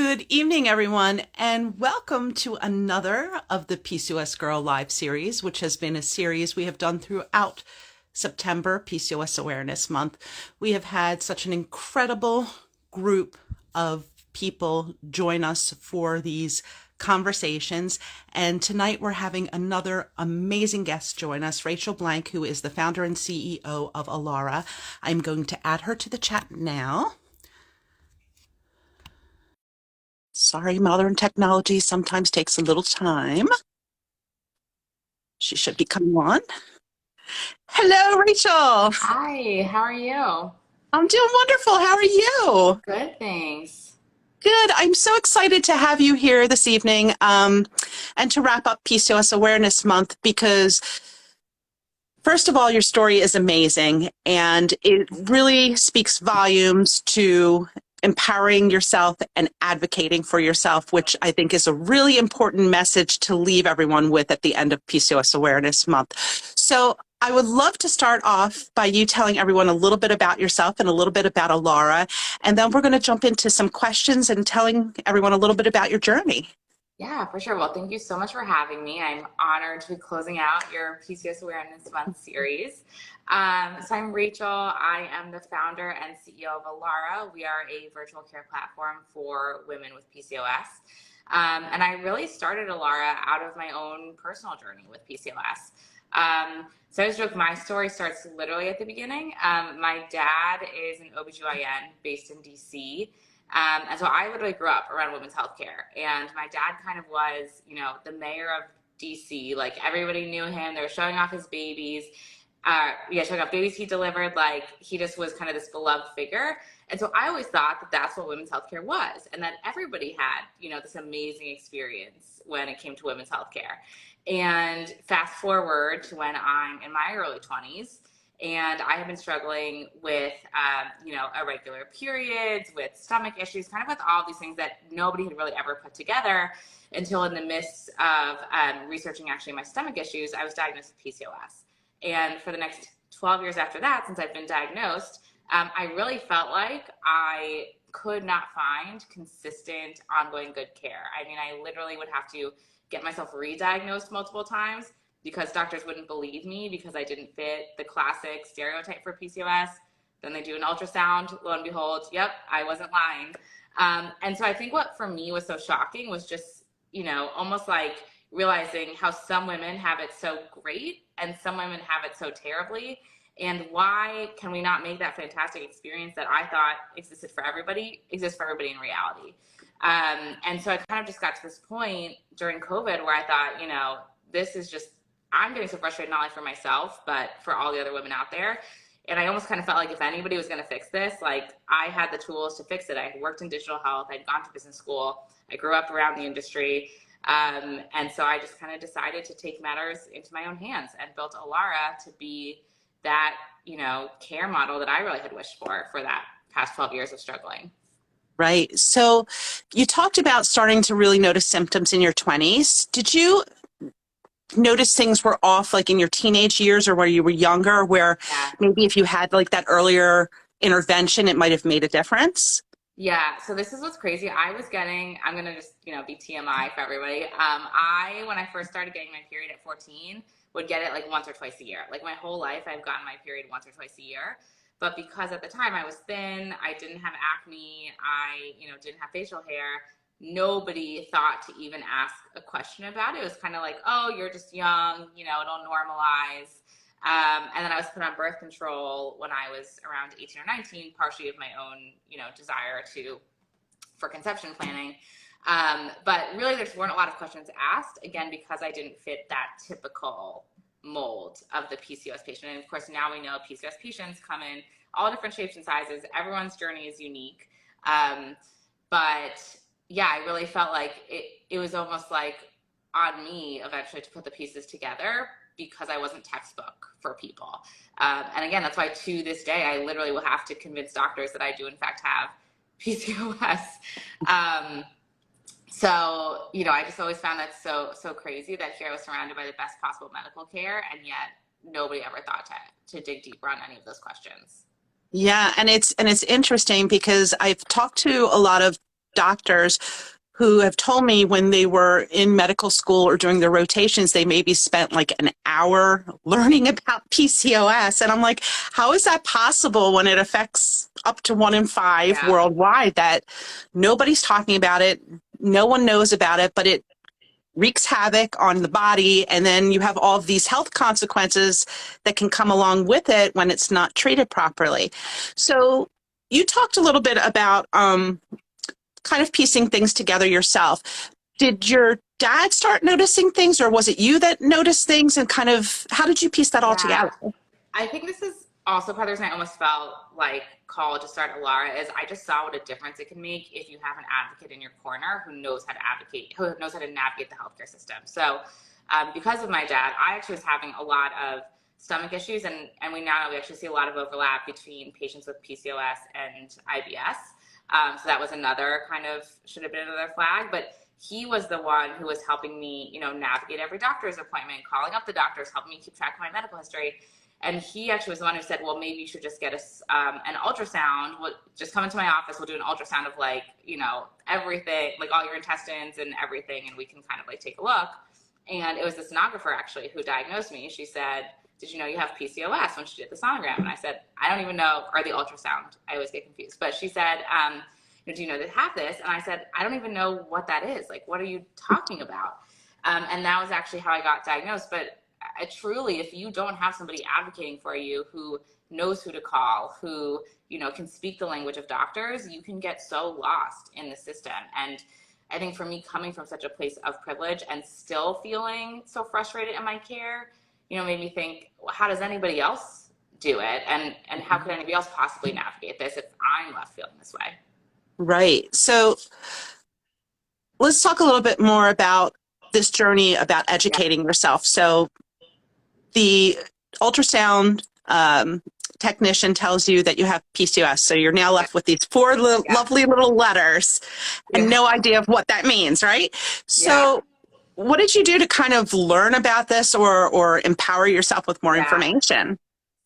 Good evening, everyone, and welcome to another of the PCOSgurl Live Series, which has been a series we have done throughout September, PCOS Awareness Month. We have had such an incredible group of people join us for these conversations, and tonight we're having another amazing guest join us, Rachel Blank, who is the founder and CEO of Allara. I'm going to add her to the chat now. Sorry, modern technology sometimes takes a little time. She should be coming on. Hello, Rachel. Hi, how are you? I'm doing wonderful. How are you? Good, thanks. Good. I'm so excited to have you here this evening and to wrap up PCOS Awareness Month because, first of all, your story is amazing and it really speaks volumes to empowering yourself and advocating for yourself, which I think is a really important message to leave everyone with at the end of PCOS Awareness Month. So I would love to start off by you telling everyone a little bit about yourself and a little bit about Allara, and then we're going to jump into some questions and telling everyone a little bit about your journey. Yeah, for sure. Well, thank you so much for having me. I'm honored to be closing out your PCOS Awareness Month series. So I'm Rachel. I am the founder and CEO of Allara. We are a virtual care platform for women with PCOS. And I really started Allara out of my own personal journey with PCOS. So I was joking, my story starts literally at the beginning. My dad is an OBGYN based in DC. And so I literally grew up around women's healthcare. And my dad kind of was, the mayor of DC. Like everybody knew him. They were showing off his babies. Showing off babies he delivered. Like he just was kind of this beloved figure. And so I always thought that that's what women's healthcare was. And that everybody had, this amazing experience when it came to women's healthcare. And fast forward to when I'm in my early 20s. And I have been struggling with, irregular periods, with stomach issues, kind of with all these things that nobody had really ever put together until in the midst of researching actually my stomach issues, I was diagnosed with PCOS. And for the next 12 years after that, since I've been diagnosed, I really felt like I could not find consistent, ongoing good care. I mean, I literally would have to get myself re-diagnosed multiple times because doctors wouldn't believe me because I didn't fit the classic stereotype for PCOS. Then they do an ultrasound, lo and behold, yep, I wasn't lying. And so I think what for me was so shocking was just, almost like realizing how some women have it so great and some women have it so terribly. And why can we not make that fantastic experience that I thought existed for everybody, exist for everybody in reality? And so I kind of just got to this point during COVID where I thought, this is just, I'm getting so frustrated not only for myself, but for all the other women out there. And I almost kind of felt like if anybody was going to fix this, like I had the tools to fix it. I had worked in digital health. I'd gone to business school. I grew up around the industry. And so I just kind of decided to take matters into my own hands and built Allara to be that, care model that I really had wished for that past 12 years of struggling. Right. So you talked about starting to really notice symptoms in your 20s. Did you notice things were off like in your teenage years or where you were younger, where maybe if you had like that earlier intervention, it might have made a difference? Yeah, so this is what's crazy. I'm going to just, be TMI for everybody. When I first started getting my period at 14, would get it like once or twice a year. Like my whole life, I've gotten my period once or twice a year. But because at the time I was thin, I didn't have acne, I, didn't have facial hair, nobody thought to even ask a question about it. It was kind of like, oh, you're just young, it'll normalize. And then I was put on birth control when I was around 18 or 19, partially of my own, desire for conception planning. But really there just weren't a lot of questions asked, again, because I didn't fit that typical mold of the PCOS patient. And of course, now we know PCOS patients come in all different shapes and sizes. Everyone's journey is unique. But yeah, I really felt like it was almost like on me eventually to put the pieces together because I wasn't textbook for people. And again, that's why to this day, I literally will have to convince doctors that I do in fact have PCOS. So, I just always found that so crazy that here I was surrounded by the best possible medical care, and yet nobody ever thought to dig deeper on any of those questions. Yeah, and it's interesting because I've talked to a lot of doctors who have told me when they were in medical school or during their rotations, they maybe spent like an hour learning about PCOS. And I'm like, how is that possible when it affects up to 1 in 5 Yeah. worldwide, that nobody's talking about it, no one knows about it, but it wreaks havoc on the body, and then you have all of these health consequences that can come along with it when it's not treated properly. So you talked a little bit about kind of piecing things together yourself. Did your dad start noticing things, or was it you that noticed things, and kind of how did you piece that all Yeah. together? I think this is also part of the reason I almost felt like called to start Allara, is I just saw what a difference it can make if you have an advocate in your corner who knows how to advocate, who knows how to navigate the healthcare system. So because of my dad, I actually was having a lot of stomach issues, and we now know we actually see a lot of overlap between patients with PCOS and IBS. So that was another kind of, should have been another flag, but he was the one who was helping me, navigate every doctor's appointment, calling up the doctors, helping me keep track of my medical history. And he actually was the one who said, well, maybe you should just get an ultrasound. We'll just come into my office. We'll do an ultrasound of everything, like all your intestines and everything. And we can kind of take a look. And it was the sonographer actually who diagnosed me. She said, did you know you have PCOS, when she did the sonogram? And I said, I don't even know, or the ultrasound. I always get confused. But she said, do you know that have this? And I said, I don't even know what that is. Like, what are you talking about? And that was actually how I got diagnosed. But truly, if you don't have somebody advocating for you who knows who to call, who can speak the language of doctors, you can get so lost in the system. And I think for me, coming from such a place of privilege and still feeling so frustrated in my care, made me think, well, how does anybody else do it? And how could anybody else possibly navigate this if I'm left feeling this way? Right. So let's talk a little bit more about this journey about educating yourself. So the ultrasound technician tells you that you have PCOS. So you're now left with these 4 lovely little letters and no idea of what that means, right? So what did you do to kind of learn about this or empower yourself with more information?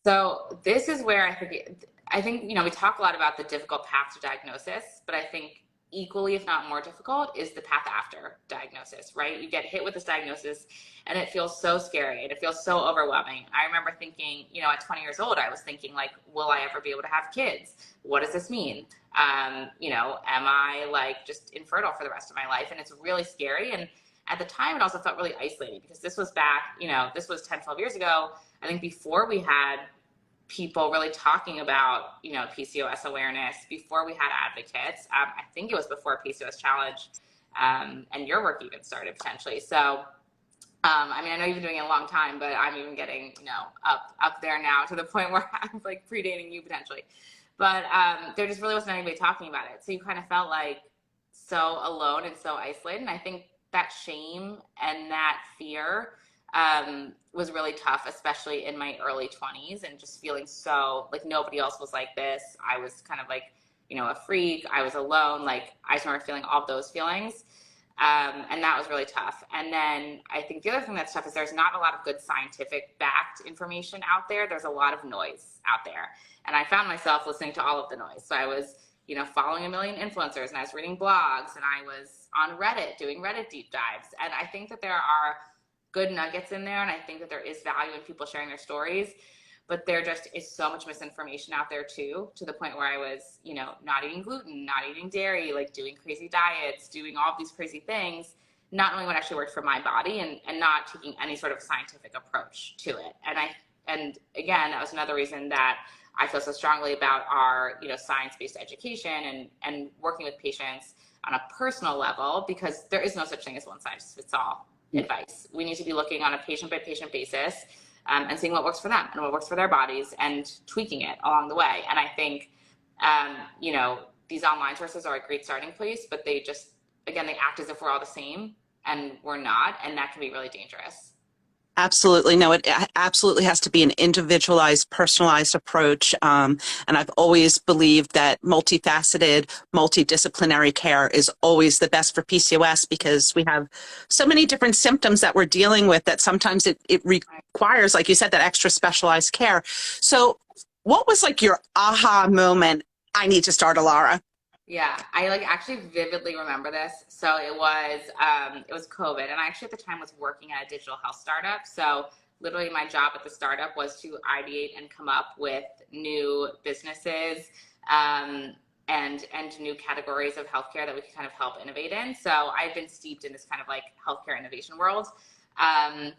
So this is where I think, we talk a lot about the difficult path to diagnosis, but I think equally, if not more difficult, is the path after diagnosis, right? You get hit with this diagnosis and it feels so scary and it feels so overwhelming. I remember thinking, at 20 years old, I was thinking will I ever be able to have kids? What does this mean? Am I just infertile for the rest of my life? And it's really scary. And at the time, it also felt really isolating because this was back, this was 10, 12 years ago. I think before we had people really talking about, PCOS awareness, before we had advocates. I think it was before PCOS Challenge and your work even started potentially. So, I know you've been doing it a long time, but I'm even getting, up there now to the point where I'm predating you potentially. But there just really wasn't anybody talking about it. So you kind of felt so alone and so isolated. And I think that shame and that fear was really tough, especially in my early 20s, and just feeling so nobody else was like this. I was kind of a freak. I was alone. I just remember feeling all of those feelings. And that was really tough. And then I think the other thing that's tough is there's not a lot of good scientific backed information out there. There's a lot of noise out there. And I found myself listening to all of the noise. So I was, following a million influencers, and I was reading blogs, and I was on Reddit doing Reddit deep dives. And I think that there are good nuggets in there, and I think that there is value in people sharing their stories, but there just is so much misinformation out there too, to the point where I was, not eating gluten, not eating dairy, doing crazy diets, doing all of these crazy things, not knowing what actually worked for my body, and not taking any sort of scientific approach to it. And again, that was another reason that I feel so strongly about our, science-based education and working with patients on a personal level, because there is no such thing as one size fits all advice. We need to be looking on a patient by patient basis and seeing what works for them and what works for their bodies and tweaking it along the way. And I think, these online sources are a great starting place, but they just, again, they act as if we're all the same, and we're not. And that can be really dangerous. Absolutely. No, it absolutely has to be an individualized, personalized approach. And I've always believed that multifaceted, multidisciplinary care is always the best for PCOS, because we have so many different symptoms that we're dealing with that sometimes it requires, like you said, that extra specialized care. So what was your aha moment? I need to start Allara. Yeah, I like actually vividly remember this. So it was COVID, and I actually at the time was working at a digital health startup. So literally my job at the startup was to ideate and come up with new businesses um, and new categories of healthcare that we could kind of help innovate in. So I've been steeped in this kind of like healthcare innovation world. Um,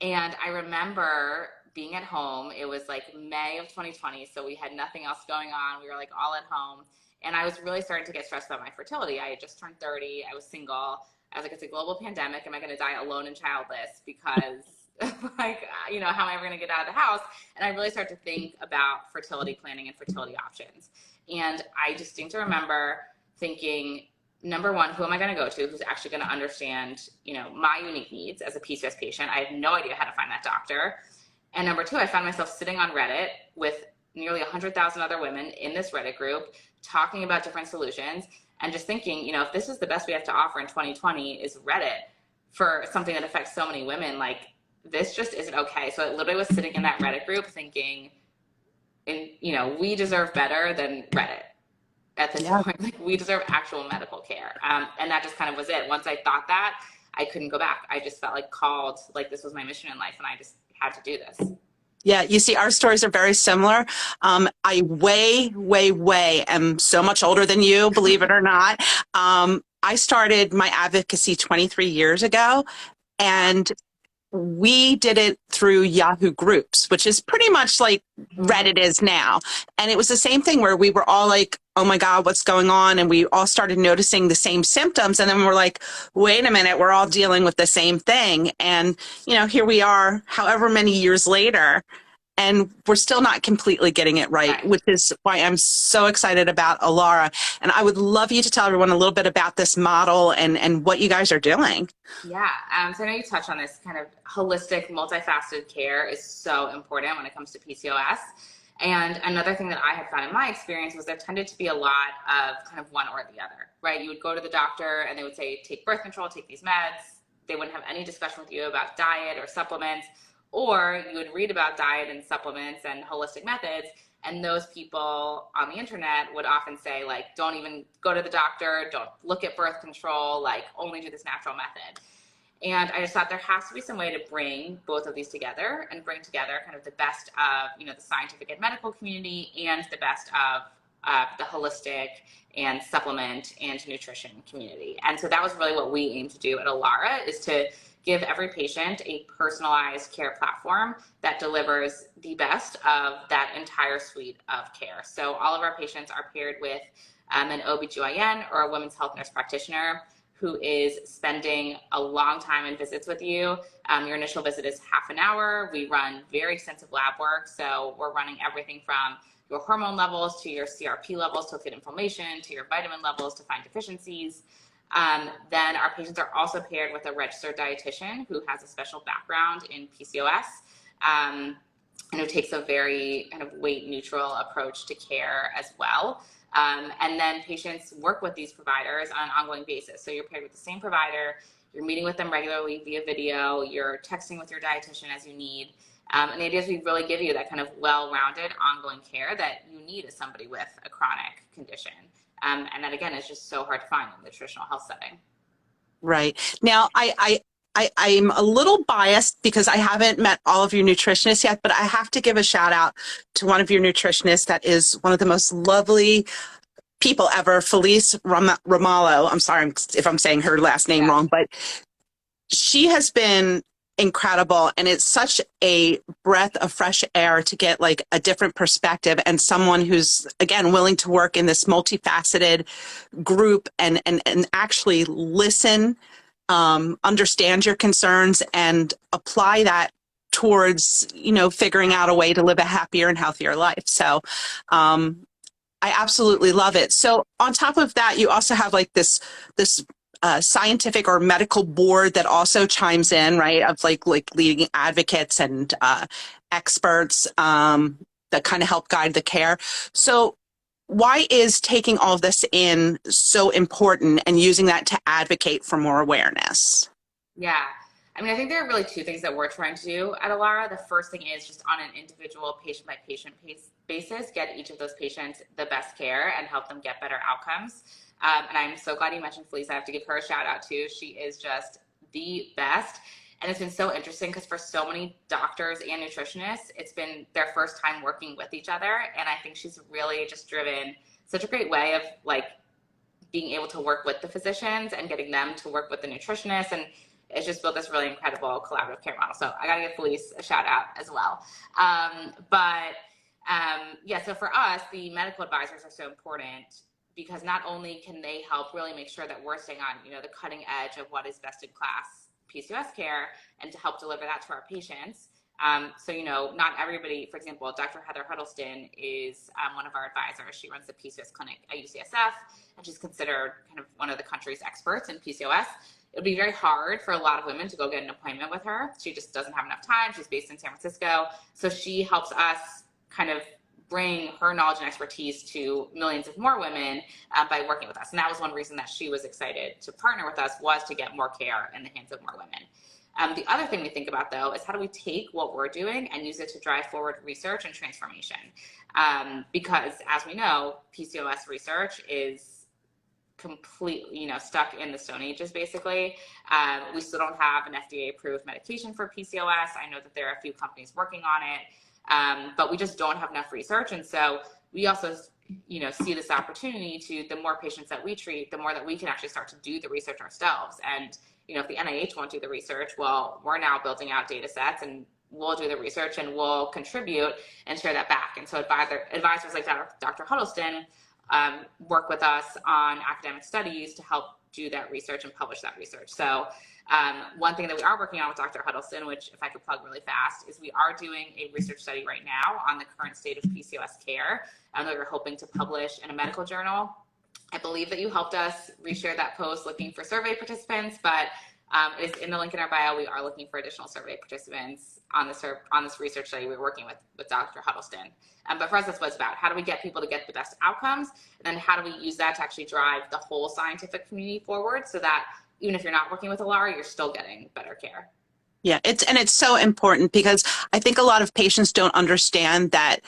and I remember being at home. It was like May of 2020. So we had nothing else going on. We were like all at home. And I was really starting to get stressed about my fertility. I had just turned 30. I was single. I was like, it's a global pandemic. Am I going to die alone and childless? Because, like, how am I ever going to get out of the house? And I really started to think about fertility planning and fertility options. And I distinctly remember thinking, number one, who am I going to go to who's actually going to understand, my unique needs as a PCOS patient? I have no idea how to find that doctor. And number two, I found myself sitting on Reddit with nearly 100,000 other women in this Reddit group talking about different solutions and just thinking, if this is the best we have to offer in 2020 is Reddit for something that affects so many women, like this just isn't okay. So I literally was sitting in that Reddit group thinking, we deserve better than Reddit at this Yeah. point. Like we deserve actual medical care. And that just kind of was it. Once I thought that, I couldn't go back. I just felt like called, like this was my mission in life and I just had to do this. Yeah, you see, our stories are very similar. I way am so much older than you, believe it or not. I started my advocacy 23 years ago, and we did it through Yahoo Groups, which is pretty much like Reddit is now. And it was the same thing where we were all like, oh my God, what's going on? And we all started noticing the same symptoms. And then we're like, wait a minute, we're all dealing with the same thing. And, here we are, however many years later, and we're still not completely getting it right, which is why I'm so excited about Allara. And I would love you to tell everyone a little bit about this model and what you guys are doing. Yeah. So I know you touched on this kind of holistic, multifaceted care is so important when it comes to PCOS. And another thing that I had found in my experience was there tended to be a lot of kind of one or the other, right? You would go to the doctor and they would say, take birth control, take these meds. They wouldn't have any discussion with you about diet or supplements. Or you would read about diet and supplements and holistic methods, and those people on the internet would often say, like, don't even go to the doctor, don't look at birth control, like, only do this natural method. And I just thought there has to be some way to bring both of these together and bring together kind of the best of, the scientific and medical community and the best of the holistic and supplement and nutrition community. And so that was really what we aim to do at Allara, is to give every patient a personalized care platform that delivers the best of that entire suite of care. So all of our patients are paired with an OBGYN or a women's health nurse practitioner who is spending a long time in visits with you. Your initial visit is half an hour. We run very extensive lab work. So we're running everything from your hormone levels to your CRP levels to look at inflammation, to your vitamin levels to find deficiencies. Then our patients are also paired with a registered dietitian who has a special background in PCOS and who takes a very kind of weight neutral approach to care as well. And then patients work with these providers on an ongoing basis. So you're paired with the same provider, you're meeting with them regularly via video, you're texting with your dietitian as you need. And the idea is we really give you that kind of well-rounded ongoing care that you need as somebody with a chronic condition. And that, again, is just so hard to find in the traditional health setting. Right. Now, I'm a little biased because I haven't met all of your nutritionists yet, but I have to give a shout out to one of your nutritionists that is one of the most lovely people ever, Felice Romalo. I'm sorry if I'm saying her last name wrong, but she has been incredible. And it's such a breath of fresh air to get like a different perspective and someone who's, again, willing to work in this multifaceted group and actually listen, understand your concerns and apply that towards, figuring out a way to live a happier and healthier life. So, I absolutely love it. So on top of that, you also have like this scientific or medical board that also chimes in, right? Of like leading advocates and experts that kind of help guide the care. So why is taking all of this in so important and using that to advocate for more awareness? Yeah. I mean, I think there are really two things that we're trying to do at Allara. The first thing is just on an individual patient-by-patient basis, get each of those patients the best care and help them get better outcomes. And I'm so glad you mentioned Felice. I have to give her a shout out too. She is just the best. And it's been so interesting because for so many doctors and nutritionists, it's been their first time working with each other. And I think she's really just driven such a great way of like being able to work with the physicians and getting them to work with the nutritionists. And it's just built this really incredible collaborative care model. So I got to give Felice a shout out as well. Yeah, so for us, the medical advisors are so important because not only can they help really make sure that we're staying on, the cutting edge of what is best in class PCOS care and to help deliver that to our patients. Not everybody, for example, Dr. Heather Huddleston is one of our advisors. She runs the PCOS clinic at UCSF, and she's considered kind of one of the country's experts in PCOS. It would be very hard for a lot of women to go get an appointment with her. She just doesn't have enough time. She's based in San Francisco. So she helps us kind of bring her knowledge and expertise to millions of more women by working with us. And that was one reason that she was excited to partner with us, was to get more care in the hands of more women. The other thing we think about, though, is how do we take what we're doing and use it to drive forward research and transformation? Because as we know, PCOS research is completely, stuck in the Stone Ages, basically. We still don't have an FDA-approved medication for PCOS. I know that there are a few companies working on it, but we just don't have enough research. And so we also, see this opportunity to, the more patients that we treat, the more that we can actually start to do the research ourselves. And, if the NIH won't do the research, well, we're now building out data sets and we'll do the research and we'll contribute and share that back. And so advisors like Dr. Huddleston work with us on academic studies to help do that research and publish that research. So one thing that we are working on with Dr. Huddleston, which if I could plug really fast, is we are doing a research study right now on the current state of PCOS care that we're hoping to publish in a medical journal. I believe that you helped us reshare that post looking for survey participants, but it is in the link in our bio. We are looking for additional survey participants on this research study we're working with Dr. Huddleston. But for us, that's what it's about. How do we get people to get the best outcomes? And then how do we use that to actually drive the whole scientific community forward so that even if you're not working with Allara, you're still getting better care? Yeah, it's so important because I think a lot of patients don't understand that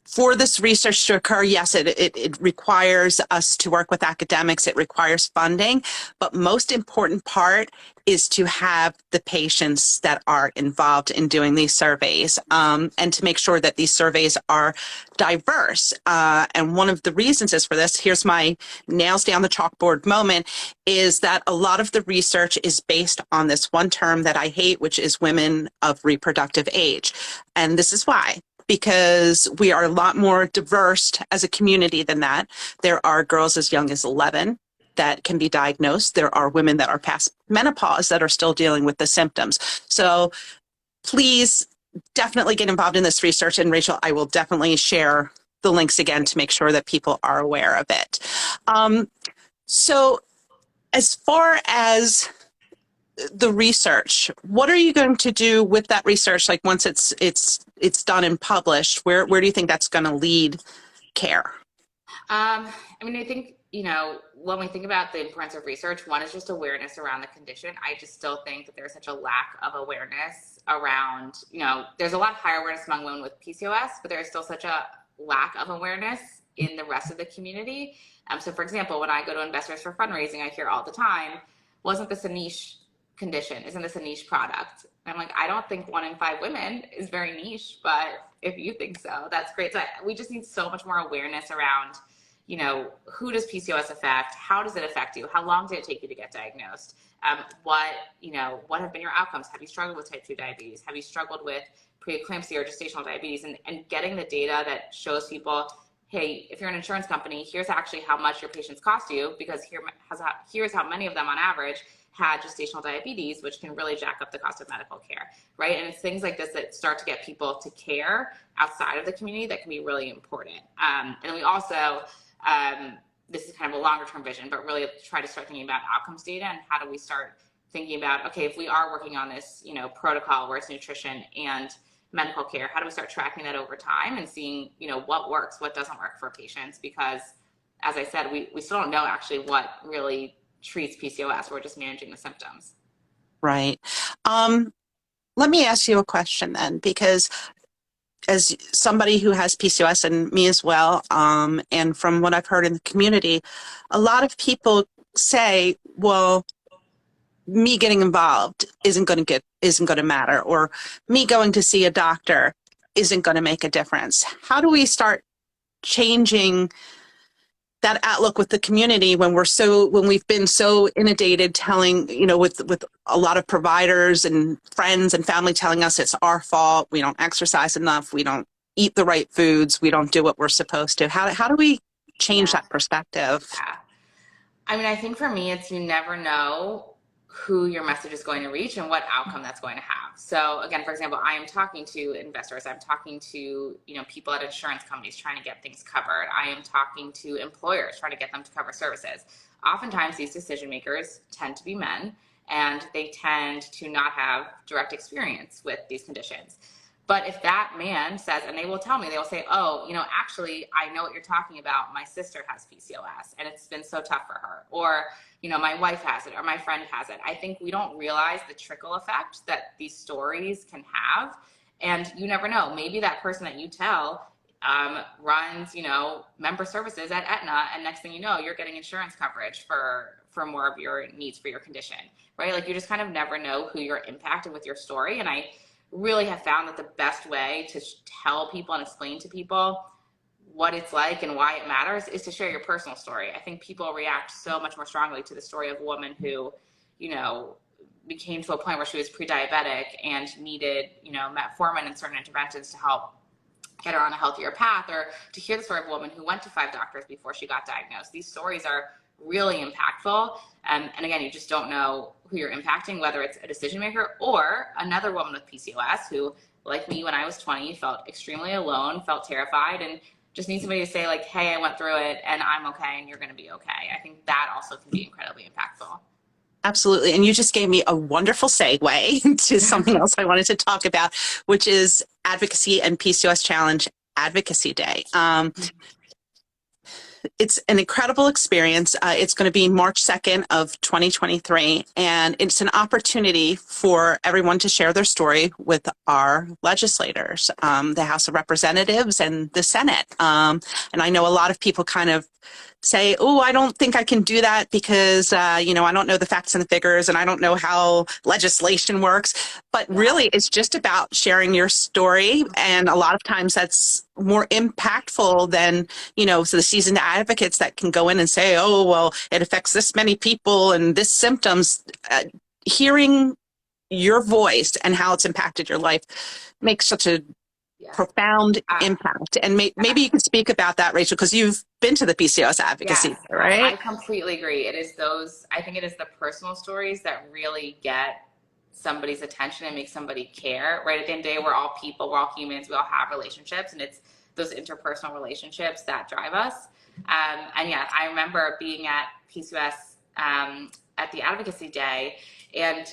for this research to occur, yes, it requires us to work with academics. It requires funding. But most important part is to have the patients that are involved in doing these surveys and to make sure that these surveys are diverse. And one of the reasons is for this, here's my nails down the chalkboard moment, is that a lot of the research is based on this one term that I hate, which is women of reproductive age. And this is why. Because we are a lot more diverse as a community than that. There are girls as young as 11 that can be diagnosed. There are women that are past menopause that are still dealing with the symptoms. So please definitely get involved in this research. And Rachel, I will definitely share the links again to make sure that people are aware of it. So as far as the research, what are you going to do with that research? Like once it's done and published, where do you think that's going to lead care? I think, when we think about the importance of research, one is just awareness around the condition. I just still think that there's such a lack of awareness around, there's a lot higher awareness among women with PCOS, but there's still such a lack of awareness in the rest of the community. So for example, when I go to investors for fundraising, I hear all the time, wasn't this a niche condition? Isn't this a niche product? And I'm like, I don't think 1 in 5 women is very niche, but if you think so, that's great. So we just need so much more awareness around, who does PCOS affect? How does it affect you? How long did it take you to get diagnosed? What have been your outcomes? Have you struggled with type 2 diabetes? Have you struggled with preeclampsia or gestational diabetes? And getting the data that shows people, hey, if you're an insurance company, here's actually how much your patients cost you, because here's how many of them on average had gestational diabetes, which can really jack up the cost of medical care, right? And it's things like this that start to get people to care outside of the community that can be really important. And we also, this is kind of a longer term vision, but really try to start thinking about outcomes data and how do we start thinking about, okay, if we are working on this, protocol where it's nutrition and medical care, how do we start tracking that over time and seeing, what works, what doesn't work for patients? Because as I said, we still don't know actually what really treats PCOS. We're just managing the symptoms. Right. Um, Let me ask you a question then, because as somebody who has PCOS and me as well, and from what I've heard in the community, a lot of people say, well, me getting involved isn't going to matter, or me going to see a doctor isn't going to make a difference. How do we start changing that outlook with the community when we've been so inundated telling, with a lot of providers and friends and family telling us it's our fault, we don't exercise enough, we don't eat the right foods, we don't do what we're supposed to. How do we change Yeah. that perspective? Yeah. I mean, I think for me, it's you never know who your message is going to reach and what outcome that's going to have. So again, for example, I am talking to investors. I'm talking to, people at insurance companies trying to get things covered. I am talking to employers trying to get them to cover services. Oftentimes these decision makers tend to be men, and they tend to not have direct experience with these conditions. But if that man says, and they will tell me, they will say, oh, actually, I know what you're talking about. My sister has PCOS and it's been so tough for her. Or, my wife has it or my friend has it. I think we don't realize the trickle effect that these stories can have. And you never know. Maybe that person that you tell runs, member services at Aetna. And next thing you know, you're getting insurance coverage for more of your needs for your condition, right? Like you just kind of never know who you're impacting with your story. And I really have found that the best way to tell people and explain to people what it's like and why it matters is to share your personal story. I think people react so much more strongly to the story of a woman who, became to a point where she was pre-diabetic and needed, metformin and certain interventions to help get her on a healthier path, or to hear the story of a woman who went to 5 doctors before she got diagnosed. These stories are really impactful. And again, you just don't know who you're impacting, whether it's a decision maker or another woman with PCOS who, like me when I was 20, felt extremely alone, felt terrified, and just need somebody to say like, hey, I went through it and I'm okay and you're going to be okay. I think that also can be incredibly impactful. Absolutely. And you just gave me a wonderful segue to something else I wanted to talk about, which is Advocacy and PCOS Challenge Advocacy Day. It's an incredible experience. It's going to be March 2nd of 2023, and it's an opportunity for everyone to share their story with our legislators, the House of Representatives and the Senate. And I know a lot of people kind of say, oh, I don't think I can do that because, I don't know the facts and the figures and I don't know how legislation works. But really, it's just about sharing your story. And a lot of times that's more impactful than, so the seasoned advocates that can go in and say, oh, well, it affects this many people and this symptoms. Hearing your voice and how it's impacted your life makes such a profound impact. And maybe you can speak about that, Rachel, because you've been to the PCOS advocacy, Yes, right? I completely agree. I think it is the personal stories that really get somebody's attention and make somebody care, right? At the end of the day, we're all people, we're all humans, we all have relationships, and it's those interpersonal relationships that drive us. And yeah, I remember being at PCOS at the advocacy day, and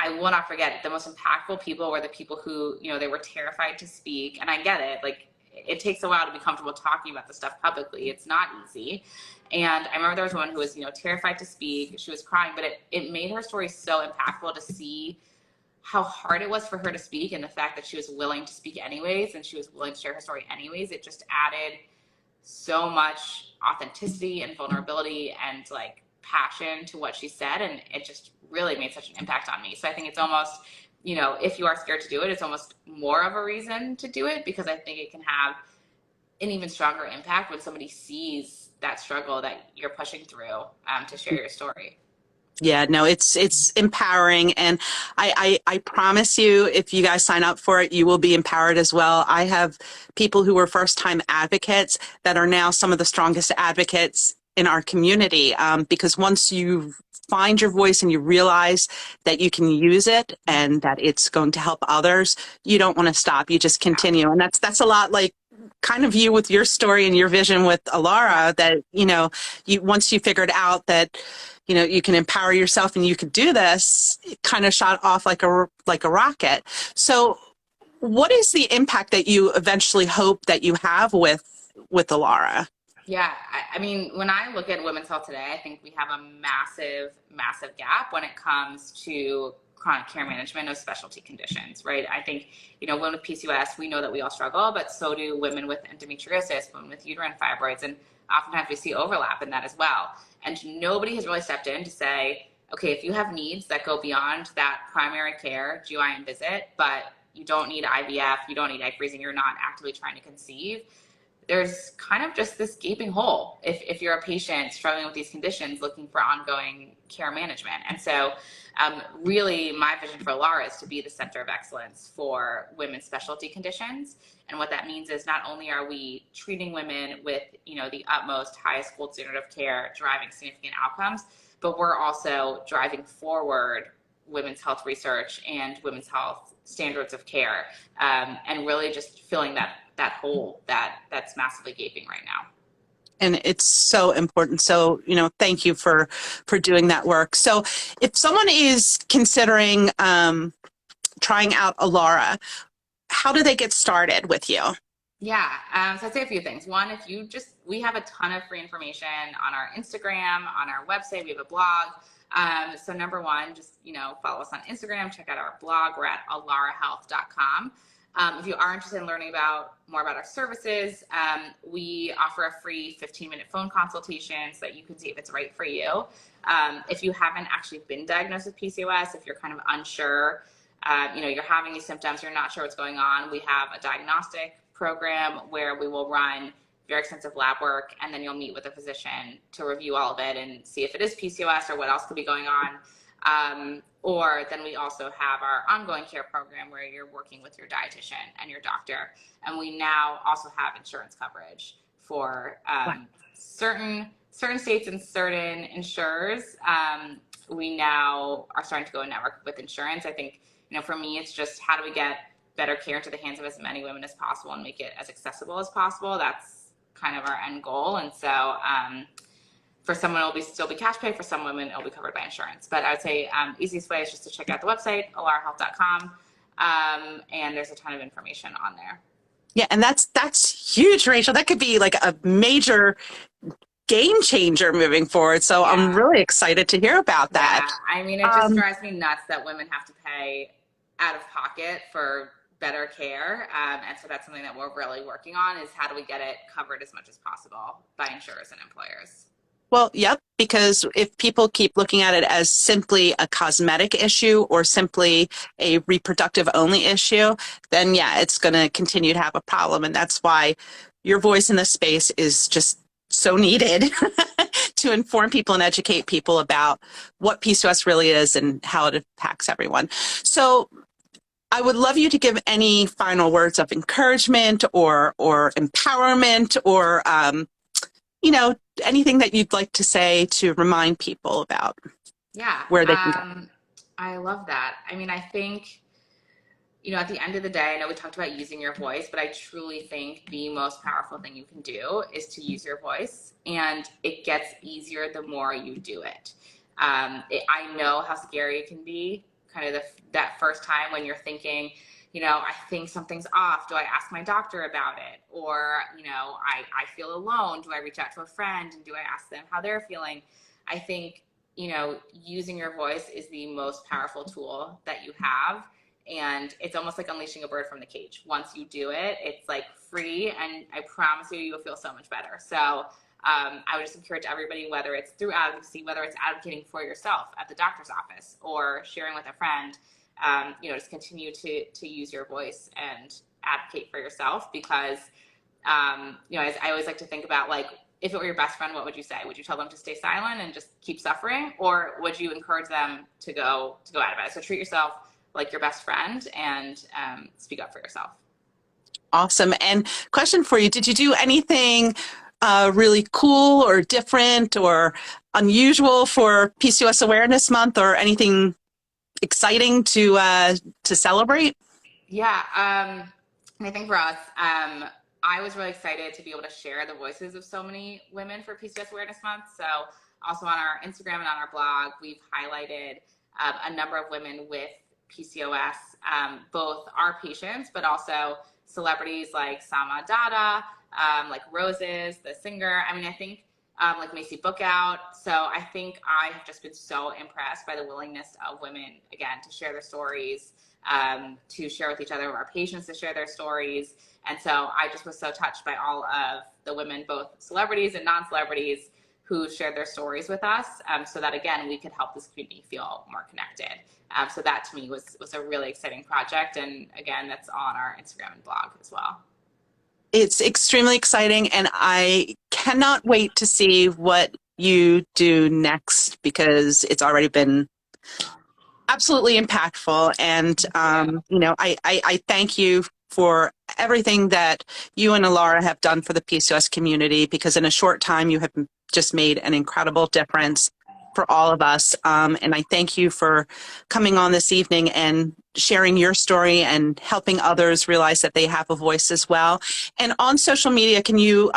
I will not forget, the most impactful people were the people who, they were terrified to speak. And I get it. Like, it takes a while to be comfortable talking about this stuff publicly. It's not easy. And I remember there was one who was, terrified to speak. She was crying, but it made her story so impactful to see how hard it was for her to speak, and the fact that she was willing to speak anyways, and she was willing to share her story anyways. It just added so much authenticity and vulnerability and like passion to what she said, and it just really made such an impact on me. So I think it's almost, if you are scared to do it, it's almost more of a reason to do it, because I think it can have an even stronger impact when somebody sees that struggle that you're pushing through, to share your story. Yeah, no, it's empowering. And I promise you, if you guys sign up for it, you will be empowered as well. I have people who were first-time advocates that are now some of the strongest advocates in our community, because once you find your voice and you realize that you can use it and that it's going to help others, you don't want to stop. You just continue. And that's a lot like kind of you with your story and your vision with Allara, that, once you figured out that, you can empower yourself and you could do this, it kind of shot off like a rocket. So what is the impact that you eventually hope that you have with Allara? Yeah, I mean, when I look at women's health today, I think we have a massive, massive gap when it comes to chronic care management of specialty conditions, right? I think, women with PCOS, we know that we all struggle, but so do women with endometriosis, women with uterine fibroids, and oftentimes we see overlap in that as well. And nobody has really stepped in to say, okay, if you have needs that go beyond that primary care, GYN visit, but you don't need IVF, you don't need egg freezing, you're not actively trying to conceive, there's kind of just this gaping hole if you're a patient struggling with these conditions looking for ongoing care management. And so really my vision for Allara is to be the center of excellence for women's specialty conditions. And what that means is not only are we treating women with, the utmost highest gold standard of care, driving significant outcomes, but we're also driving forward women's health research and women's health standards of care, and really just filling that hole that's massively gaping right now. And it's so important. So, thank you for doing that work. So if someone is considering trying out Allara, how do they get started with you? Yeah, so I'd say a few things. One, we have a ton of free information on our Instagram, on our website, we have a blog. So number one, just, follow us on Instagram, check out our blog. We're at allarahealth.com. If you are interested in learning more about our services, we offer a free 15-minute phone consultation so that you can see if it's right for you. If you haven't actually been diagnosed with PCOS, if you're kind of unsure, you're having these symptoms, you're not sure what's going on, we have a diagnostic program where we will run very extensive lab work, and then you'll meet with a physician to review all of it and see if it is PCOS or what else could be going on. Or then we also have our ongoing care program where you're working with your dietitian and your doctor. And we now also have insurance coverage for certain states and certain insurers. We now are starting to go in network with insurance. I think, for me, it's just how do we get better care into the hands of as many women as possible and make it as accessible as possible. That's kind of our end goal. And so for someone, it'll still be cash pay. For some women, it'll be covered by insurance. But I would say easiest way is just to check out the website, allarahealth.com, and there's a ton of information on there. Yeah, and that's huge, Rachel. That could be like a major game changer moving forward. So yeah. I'm really excited to hear about that. Yeah, I mean, it just drives me nuts that women have to pay out of pocket for better care. And so that's something that we're really working on, is how do we get it covered as much as possible by insurers and employers. Well, yep, because if people keep looking at it as simply a cosmetic issue or simply a reproductive only issue, then yeah, it's going to continue to have a problem. And that's why your voice in this space is just so needed to inform people and educate people about what PCOS really is and how it impacts everyone. So I would love you to give any final words of encouragement or empowerment or, anything that you'd like to say to remind people about where they can go. I love that. I mean, I think, at the end of the day, I know we talked about using your voice, but I truly think the most powerful thing you can do is to use your voice, and it gets easier the more you do it. I know how scary it can be, kind of that first time when you're thinking, I think something's off. Do I ask my doctor about it? Or, I feel alone. Do I reach out to a friend and do I ask them how they're feeling? I think, using your voice is the most powerful tool that you have. And it's almost like unleashing a bird from the cage. Once you do it, it's like free, and I promise you'll feel so much better. So I would just encourage everybody, whether it's through advocacy, whether it's advocating for yourself at the doctor's office or sharing with a friend, just continue to use your voice and advocate for yourself, because, as I always like to think about, like, if it were your best friend, what would you say? Would you tell them to stay silent and just keep suffering? Or would you encourage them to go out of it? So treat yourself like your best friend and speak up for yourself. Awesome. And question for you, did you do anything really cool or different or unusual for PCOS Awareness Month, or anything exciting to celebrate? Yeah, I think for us, I was really excited to be able to share the voices of so many women for PCOS Awareness Month. So also on our Instagram and on our blog, we've highlighted a number of women with PCOS, both our patients, but also celebrities like Sama Dada, like Roses, the singer. I mean, I think like Macy Book Out. So I think I have just been so impressed by the willingness of women, again, to share their stories, to share with each other, our patients to share their stories. And so I just was so touched by all of the women, both celebrities and non-celebrities, who shared their stories with us, so that, again, we could help this community feel more connected. So that to me was a really exciting project. And again, that's on our Instagram and blog as well. It's extremely exciting, and I cannot wait to see what you do next, because it's already been absolutely impactful. And, I thank you for everything that you and Allara have done for the PCOS community, because in a short time, you have just made an incredible difference for all of us. And I thank you for coming on this evening and sharing your story and helping others realize that they have a voice as well. And on social media, can you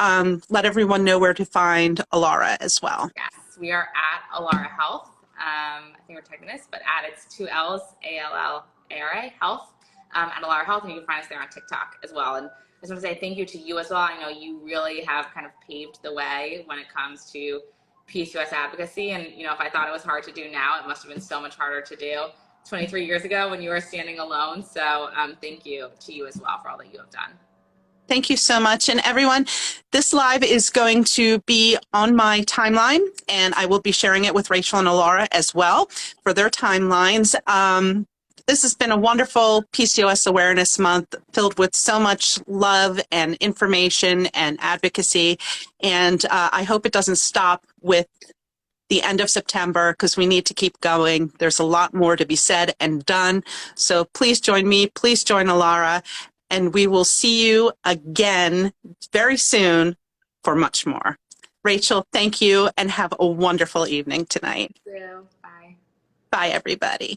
let everyone know where to find Allara as well? Yes, we are at Allara Health. I think we're typing this, but it's 2 L's, ALLARA Health, at Allara Health, and you can find us there on TikTok as well. And I just want to say thank you to you as well. I know you really have kind of paved the way when it comes to PCOS advocacy. And, if I thought it was hard to do now, it must have been so much harder to do 23 years ago when you were standing alone. So thank you to you as well for all that you have done. Thank you so much. And everyone, this live is going to be on my timeline, and I will be sharing it with Rachel and Allara as well for their timelines. This has been a wonderful PCOS Awareness Month, filled with so much love and information and advocacy. And I hope it doesn't stop with the end of September, because we need to keep going. There's a lot more to be said and done. So please join me. Please join Allara. And we will see you again very soon for much more. Rachel, thank you, and have a wonderful evening tonight. Thank you. Bye. Bye, everybody.